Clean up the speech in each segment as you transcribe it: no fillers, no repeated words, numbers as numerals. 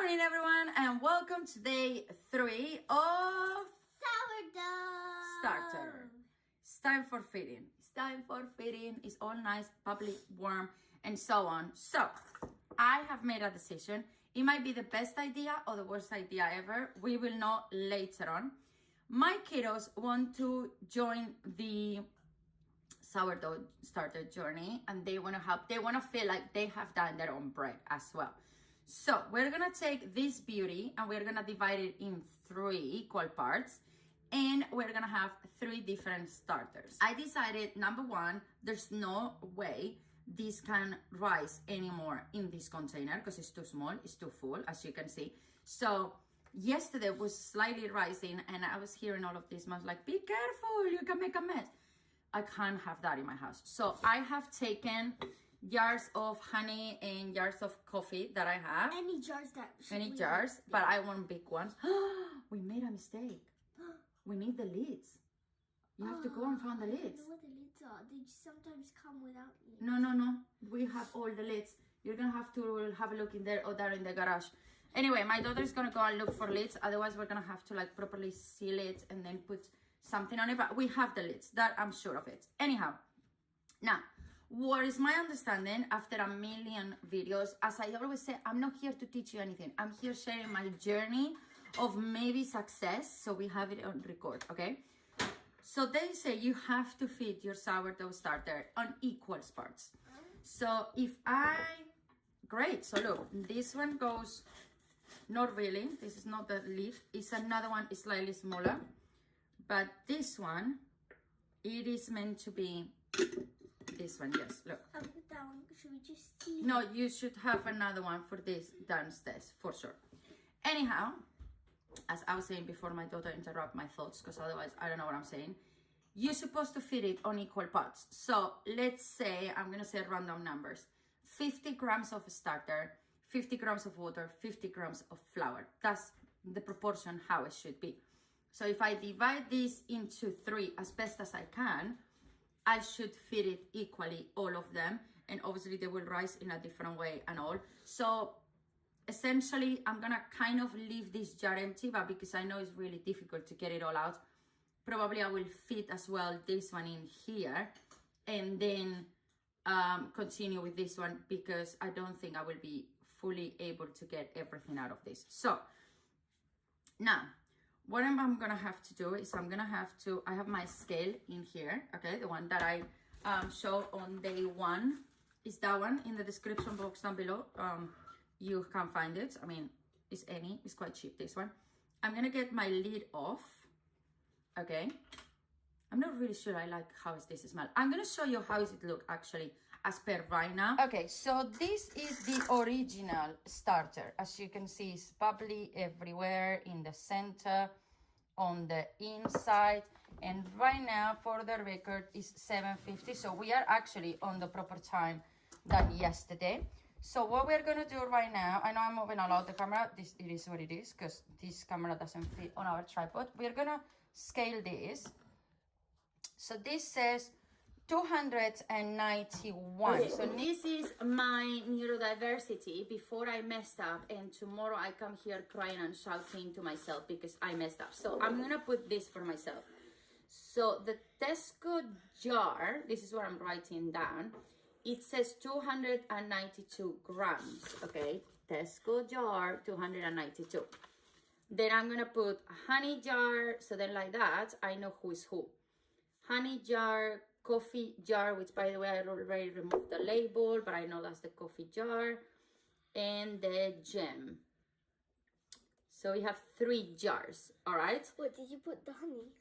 morning, everyone, and welcome to day 3 of Sourdough starter. It's time for feeding. It's time for feeding. It's all nice, bubbly, warm, and so on. So I have made a decision. It might be the best idea or the worst idea ever. We will know later on. My kiddos want to join the sourdough starter journey, and they want to help. They want to feel like they have done their own bread as well. So we're gonna take this beauty and we're gonna divide it in 3 equal parts, and we're gonna have 3 different starters. I decided, number 1, there's no way this can rise anymore in this container because it's too small, it's too full, as you can see. So yesterday was slightly rising, and I was hearing all of this, and I was like, be careful, you can make a mess. I can't have that in my house. So I have taken jars of honey and jars of coffee that I have. Any jars that but I want big ones. We made a mistake. We need the lids. You have to go and find the lids. I don't know what the lids are. They sometimes come without lids. No. We have all the lids. You're gonna have to have a look in there or there in the garage. Anyway, my daughter's gonna go and look for lids. Otherwise, we're gonna have to like properly seal it and then put something on it. But we have the lids. That I'm sure of it. Anyhow, now, what is my understanding after a million videos? As I always say, I'm not here to teach you anything. I'm here sharing my journey of maybe success. So we have it on record, okay? So they say you have to feed your sourdough starter on equal parts. So great. So look, this one goes, not really. This is not the lid. It's another one, is slightly smaller. But this one, it is meant to be this one, yes, look. I'll put that one. Should we just see? No, you should have another one for this downstairs, for sure. Anyhow, as I was saying before my daughter interrupt my thoughts, because otherwise I don't know what I'm saying. You're supposed to feed it on equal parts. So let's say, I'm going to say random numbers. 50 grams of starter, 50 grams of water, 50 grams of flour. That's the proportion how it should be. So if I divide this into 3 as best as I can, I should feed it equally, all of them. And obviously they will rise in a different way and all. So essentially, I'm gonna kind of leave this jar empty, but because I know it's really difficult to get it all out, probably I will fit as well this one in here and then continue with this one, because I don't think I will be fully able to get everything out of this. So now, what I'm gonna have to do is I have my scale in here, okay? The one that I showed on day 1 is that one. In the description box down below, you can find it. I mean, it's quite cheap, this one. I'm gonna get my lid off, okay? I'm not really sure I like how this smell. I'm gonna show you how it look actually as per right now. Okay, so this is the original starter. As you can see, it's bubbly everywhere in the center, on the inside, and right now for the record is 7:50. So we are actually on the proper time than yesterday. So what we're gonna do right now, I know I'm moving a lot the camera, it is what it is, because this camera doesn't fit on our tripod. We're gonna scale this. So this says 291. Okay. So this is my neurodiversity before I messed up, and tomorrow I come here crying and shouting to myself because I messed up. So I'm gonna put this for myself. So the Tesco jar, this is what I'm writing down. It says 292 grams, okay? Tesco jar, 292. Then I'm gonna put honey jar, so then like that, I know who is who. Honey jar, coffee jar, which by the way, I already removed the label, but I know that's the coffee jar, and the gem. So we have 3 jars, all right? What did you put the honey?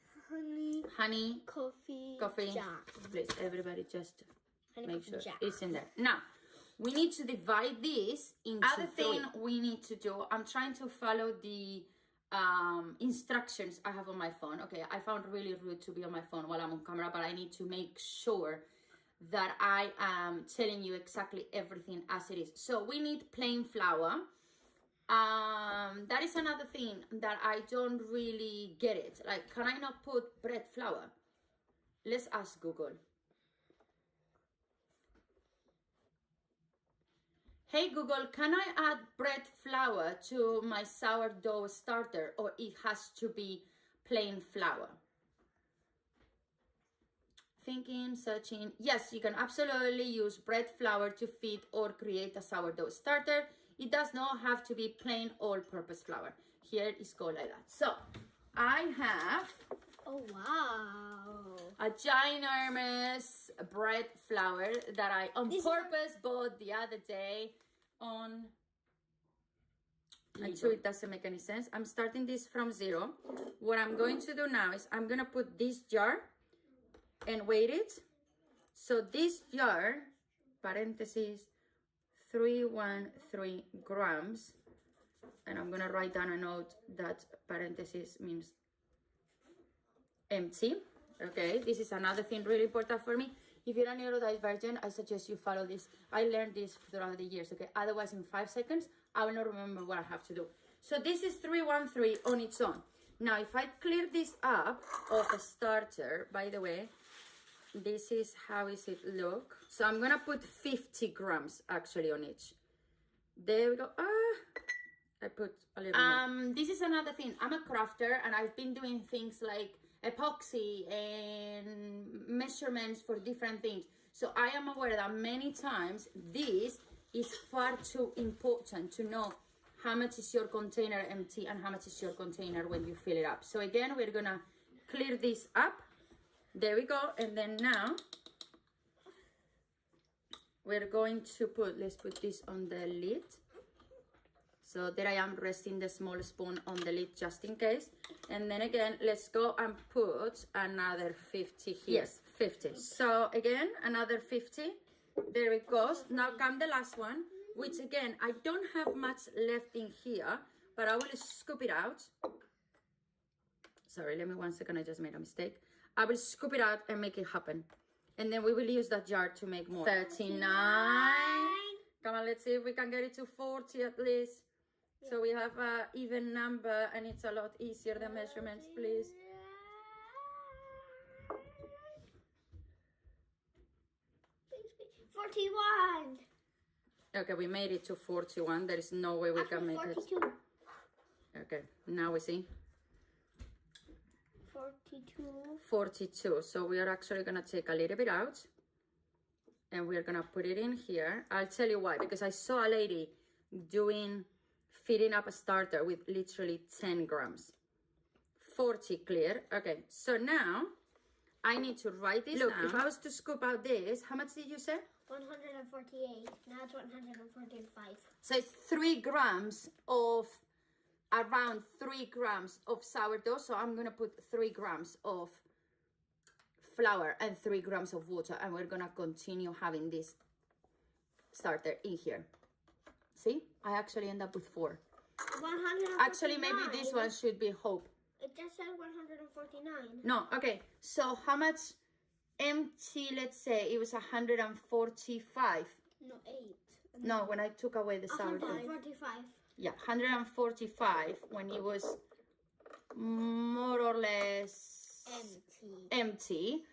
Honey, coffee jar. Please, everybody just Honey, make sure jar. it's in there. Now, we need to divide this into 3. Other thing we need to do, I'm trying to follow the instructions I have on my phone. Okay, I found really rude to be on my phone while I'm on camera, but I need to make sure that I am telling you exactly everything as it is. So we need plain flour. That is another thing that I don't really get it. Like, can I not put bread flour? Let's ask Google. Hey Google, can I add bread flour to my sourdough starter, or it has to be plain flour? Thinking, searching. Yes, you can absolutely use bread flour to feed or create a sourdough starter. It does not have to be plain all-purpose flour. Here it's called like that. So I have Oh wow. a ginormous bread flour that I on purpose bought the other day on. I'm sure it doesn't make any sense. I'm starting this from 0. What I'm going to do now is I'm gonna put this jar and weight it. So this jar, parentheses, 313 grams, and I'm gonna write down a note that parentheses means empty. Okay, this is another thing really important for me. If you're a neurodivergent, I suggest you follow this. I learned this throughout the years, okay? Otherwise, in 5 seconds, I will not remember what I have to do. So this is 313 on its own. Now, if I clear this up of a starter, by the way, this is how is it look. So I'm gonna put 50 grams actually on each. There we go. I put a little more. This is another thing. I'm a crafter and I've been doing things like epoxy and measurements for different things. So I am aware that many times this is far too important to know how much is your container empty and how much is your container when you fill it up. So again, we're gonna clear this up. There we go. And then now we're going to put, let's put this on the lid. So there I am resting the small spoon on the lid just in case. And then again, let's go and put another 50 here. Yes, 50. So again, another 50. There it goes. Now come the last one, which again, I don't have much left in here, but I will scoop it out. Sorry, let me 1 second. I just made a mistake. I will scoop it out and make it happen. And then we will use that jar to make more. 39. Come on, let's see if we can get it to 40 at least. So we have an even number and it's a lot easier, the measurements, please. Please, 41. Okay, we made it to 41. There is no way we can make 42. it. Okay, now we see. 42. 42. So we are actually gonna take a little bit out and we're gonna put it in here. I'll tell you why, because I saw a lady filling up a starter with literally 10 grams. 40 clear. Okay, so now I need to write this down. If I was to scoop out this, how much did you say? 148. Now it's 145. So it's 3 grams of, around 3 grams of sourdough. So I'm gonna put 3 grams of flour and 3 grams of water, and we're gonna continue having this starter in here. See, I actually end up with 4. 149. Actually, maybe this one should be Hope. It just said 149. No, okay. So how much empty, let's say, it was 145. No, 8. No, when I took away the sourdough. 145. Yeah, 145 when it was more or less empty.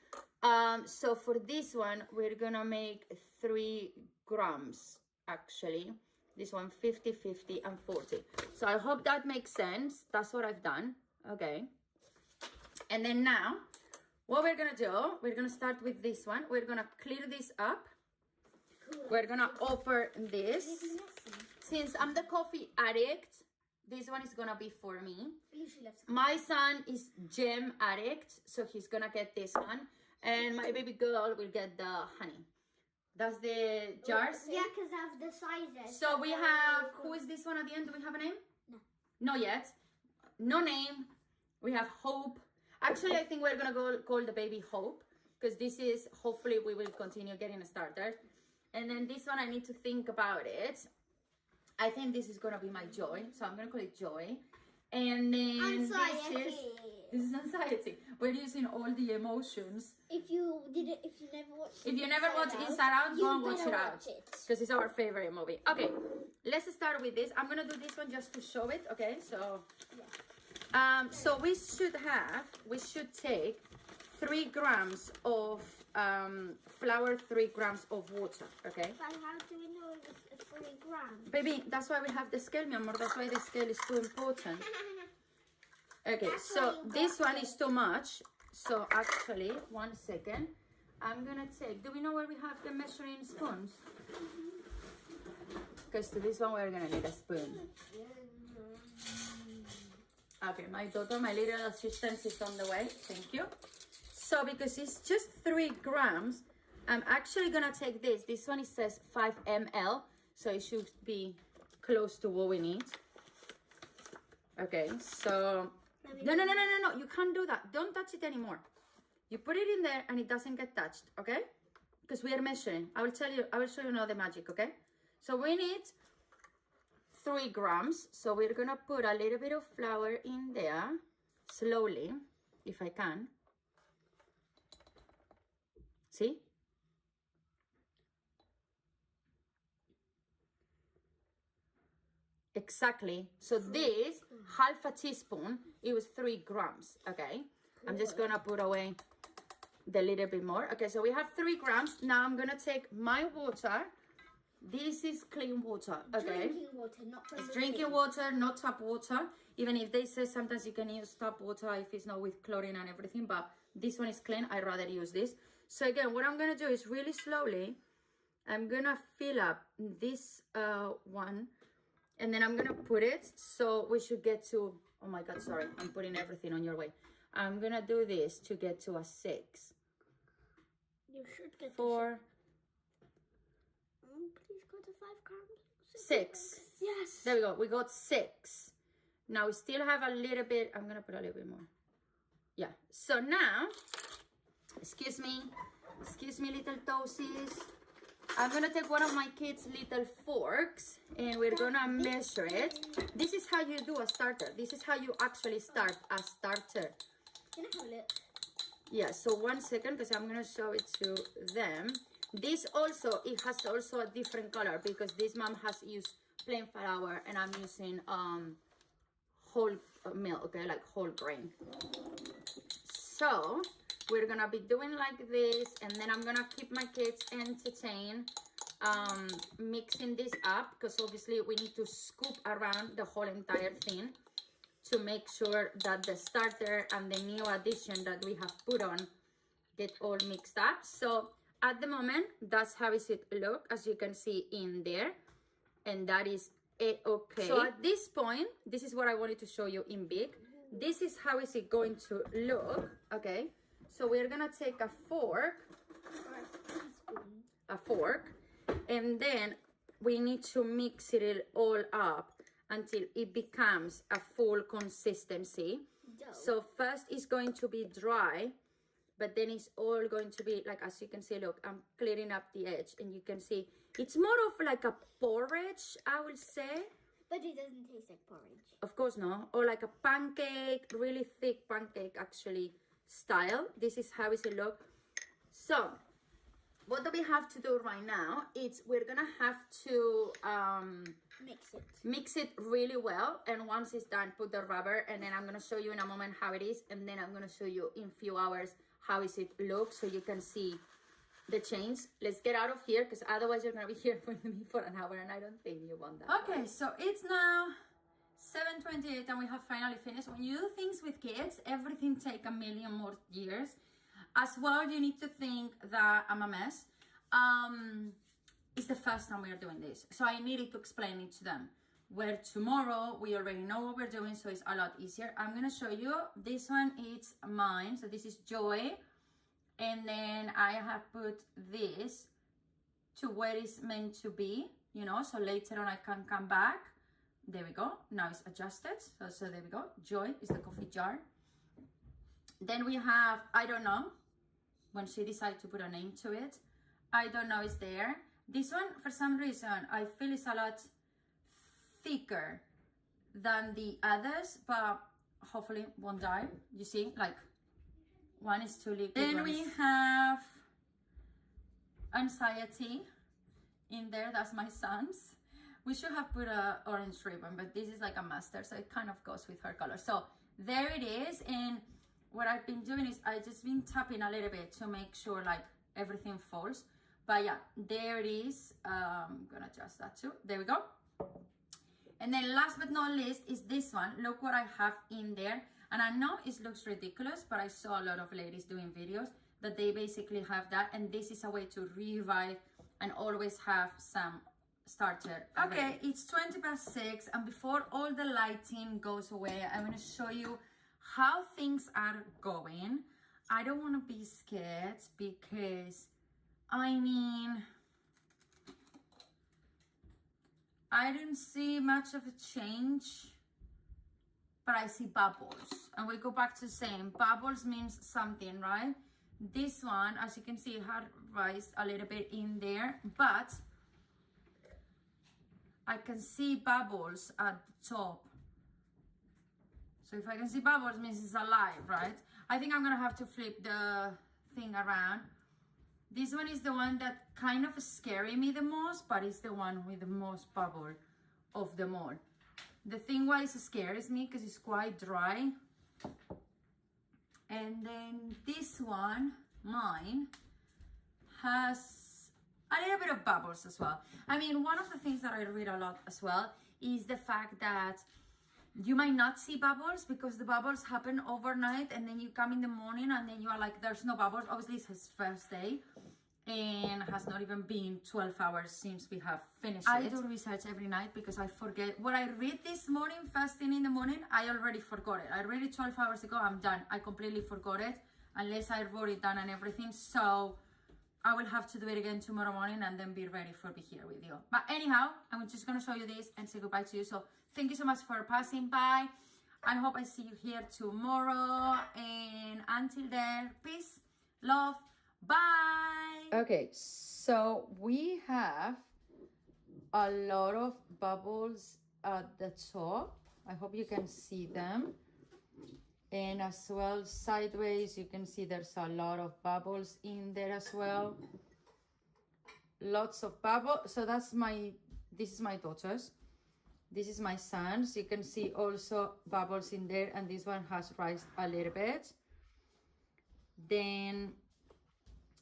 So for this one, we're gonna make 3 grams actually. This one 50, 50, and 40. So I hope that makes sense. That's what I've done. Okay. And then now, what we're gonna do, we're gonna start with this one. We're gonna clear this up. We're gonna offer this. Since I'm the coffee addict, this one is gonna be for me. My son is gem addict, so he's gonna get this one. And my baby girl will get the honey. That's the jars? Yeah, because of the sizes. So we have, who is this one at the end? Do we have a name? No. Not yet. No name. We have Hope. Actually, I think we're going to call the baby Hope, because this is, hopefully we will continue getting a starter. And then this one, I need to think about it. I think this is going to be my Joy. So I'm going to call it Joy. And then Anxiety. This is anxiety. We're using all the emotions. If you never watched Inside Out, go and watch it out. Watch it. Because it's our favorite movie. Okay, let's start with this. I'm gonna do this one just to show it. Okay, so so we should take 3 grams of flour, 3 grams of water. Okay. But how do we know want the 3 grams. Baby, that's why we have the scale, mi amor. That's why the scale is too important. Okay, That's so why you this got one it. is too much. So actually, 1 second. I'm gonna take, do we know where we have the measuring spoons? Because to this one, we're gonna need a spoon. Okay, my daughter, my little assistant is on the way. Thank you. So because it's just 3 grams, I'm actually gonna take this. This one, it says 5 ml. So it should be close to what we need. Okay, so no, you can't do that. Don't touch it anymore. You put it in there and it doesn't get touched, okay? Because we are measuring. I will show you now the magic, okay? So we need 3 grams. So we're gonna put a little bit of flour in there, slowly, if I can. See? Exactly. So this, half a teaspoon, it was 3 grams, okay? I'm just gonna put away the little bit more. Okay, so we have 3 grams. Now I'm gonna take my water. This is clean water, okay? Drinking water, not from It's the drinking sink. water, not tap water. Even if they say sometimes you can use tap water if it's not with chlorine and everything, but this one is clean. I'd rather use this. So again, what I'm gonna do is really slowly, I'm gonna fill up this one, and then I'm gonna put it, so we should get to, oh my God, sorry, I'm putting everything on your way. I'm gonna do this to get to a 6. You should get 4, please go to 5 grams. 6. Yes. There we go, we got 6. Now we still have a little bit, I'm gonna put a little bit more. Yeah, so now, excuse me little toesies. I'm gonna take one of my kids' little forks and we're gonna measure it. This is how you do a starter. This is how you actually start a starter. Can I hold it? Yeah, so 1 second, because I'm gonna show it to them. This also, it has also a different color because this mom has used plain flour and I'm using whole milk, okay, like whole grain. So we're gonna be doing like this, and then I'm gonna keep my kids entertained, mixing this up, because obviously we need to scoop around the whole entire thing to make sure that the starter and the new addition that we have put on get all mixed up. So at the moment, that's how it look, as you can see in there, and that is it. Okay, so at this point, this is what I wanted to show you in big. This is how is it going to look, okay? So we're gonna take a fork, and then we need to mix it all up until it becomes a full consistency. Dough. So first it's going to be dry, but then it's all going to be like, as you can see, look, I'm clearing up the edge, and you can see it's more of like a porridge, I would say. But it doesn't taste like porridge. Of course not. Or like a pancake, really thick pancake actually style. This is how it look. So what do we have to do right now? It's we're gonna have to mix it really well, and once it's done, put the rubber, and then I'm gonna show you in a moment how it is, and then I'm gonna show you in a few hours how is it look, so you can see the change. Let's get out of here, because otherwise you're gonna be here with me for an hour, and I don't think you want that. Okay, so it's now 7:28 and we have finally finished. When you do things with kids, everything takes a million more years. As well, you need to think that I'm a mess. It's the first time we are doing this, so I needed to explain it to them. Where tomorrow we already know what we're doing, so it's a lot easier. I'm gonna show you. This one is mine, so this is Joy. And then I have put this to where it's meant to be, you know, so later on I can come back. There we go. Now it's adjusted. So there we go. Joy is the coffee jar. Then we have, I don't know, when she decided to put a name to it. I don't know, it's there. This one, for some reason, I feel it's a lot thicker than the others, but hopefully won't die. You see, like, one is too liquid. Then we have Anxiety in there. That's my son's. We should have put a orange ribbon, but this is like a mustard, so it kind of goes with her color. So there it is. And what I've been doing is I just been tapping a little bit to make sure like everything falls. But yeah, there it is. I'm gonna adjust that too. There we go. And then last but not least is this one. Look what I have in there. And I know it looks ridiculous, but I saw a lot of ladies doing videos that they basically have that. And this is a way to revive and always have some starter. Okay, it's 6:20, and before all the lighting goes away, I'm going to show you how things are going. I don't want to be scared because, I mean, I didn't see much of a change, but I see bubbles. And we go back to saying bubbles means something, right? This one, as you can see, had rised a little bit in there, but I can see bubbles at the top. So if I can see bubbles, means it's alive, right? I think I'm gonna have to flip the thing around. This one is the one that kind of scary me the most, but it's the one with the most bubble of them all. The thing why it scares me, because it's quite dry. And then this one, mine, has a little bit of bubbles as well. I mean, one of the things that I read a lot as well is the fact that you might not see bubbles because the bubbles happen overnight, and then you come in the morning and then you are like, there's no bubbles. Obviously it's his first day and has not even been 12 hours since we have finished it. I do research every night because I forget. What I read this morning, first thing in the morning, I already forgot it. I read it 12 hours ago, I'm done. I completely forgot it unless I wrote it down and everything. So I will have to do it again tomorrow morning and then be ready for be here with you. But anyhow, I'm just gonna show you this and say goodbye to you. So thank you so much for passing by. I hope I see you here tomorrow. And until then, peace, love, bye. Okay, so we have a lot of bubbles at the top. I hope you can see them. And as well, sideways, you can see there's a lot of bubbles in there as well. Lots of bubbles. So this is my daughter's. This is my son's. You can see also bubbles in there, and this one has raised a little bit. Then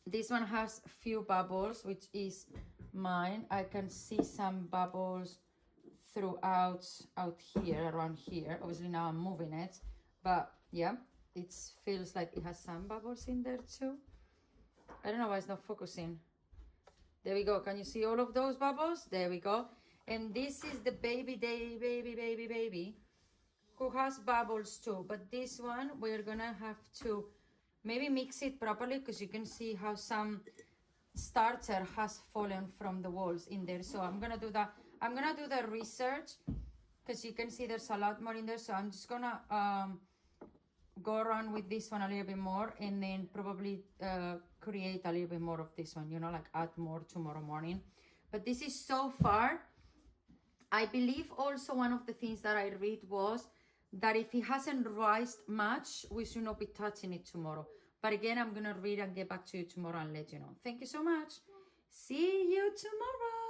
this one has a few bubbles, which is mine. I can see some bubbles throughout out here, around here. Obviously now I'm moving it, but yeah, it feels like it has some bubbles in there too. I don't know why it's not focusing. There we go. Can you see all of those bubbles? There we go. And this is the baby who has bubbles too. But this one, we're gonna have to maybe mix it properly because you can see how some starter has fallen from the walls in there. So I'm gonna do that. I'm gonna do the research because you can see there's a lot more in there. So I'm just gonna go around with this one a little bit more, and then probably create a little bit more of this one, you know, like add more tomorrow morning. But this is so far. I believe also one of the things that I read was that if it hasn't rised much, we should not be touching it tomorrow. But again, I'm gonna read and get back to you tomorrow and let you know. Thank you so much. See you tomorrow.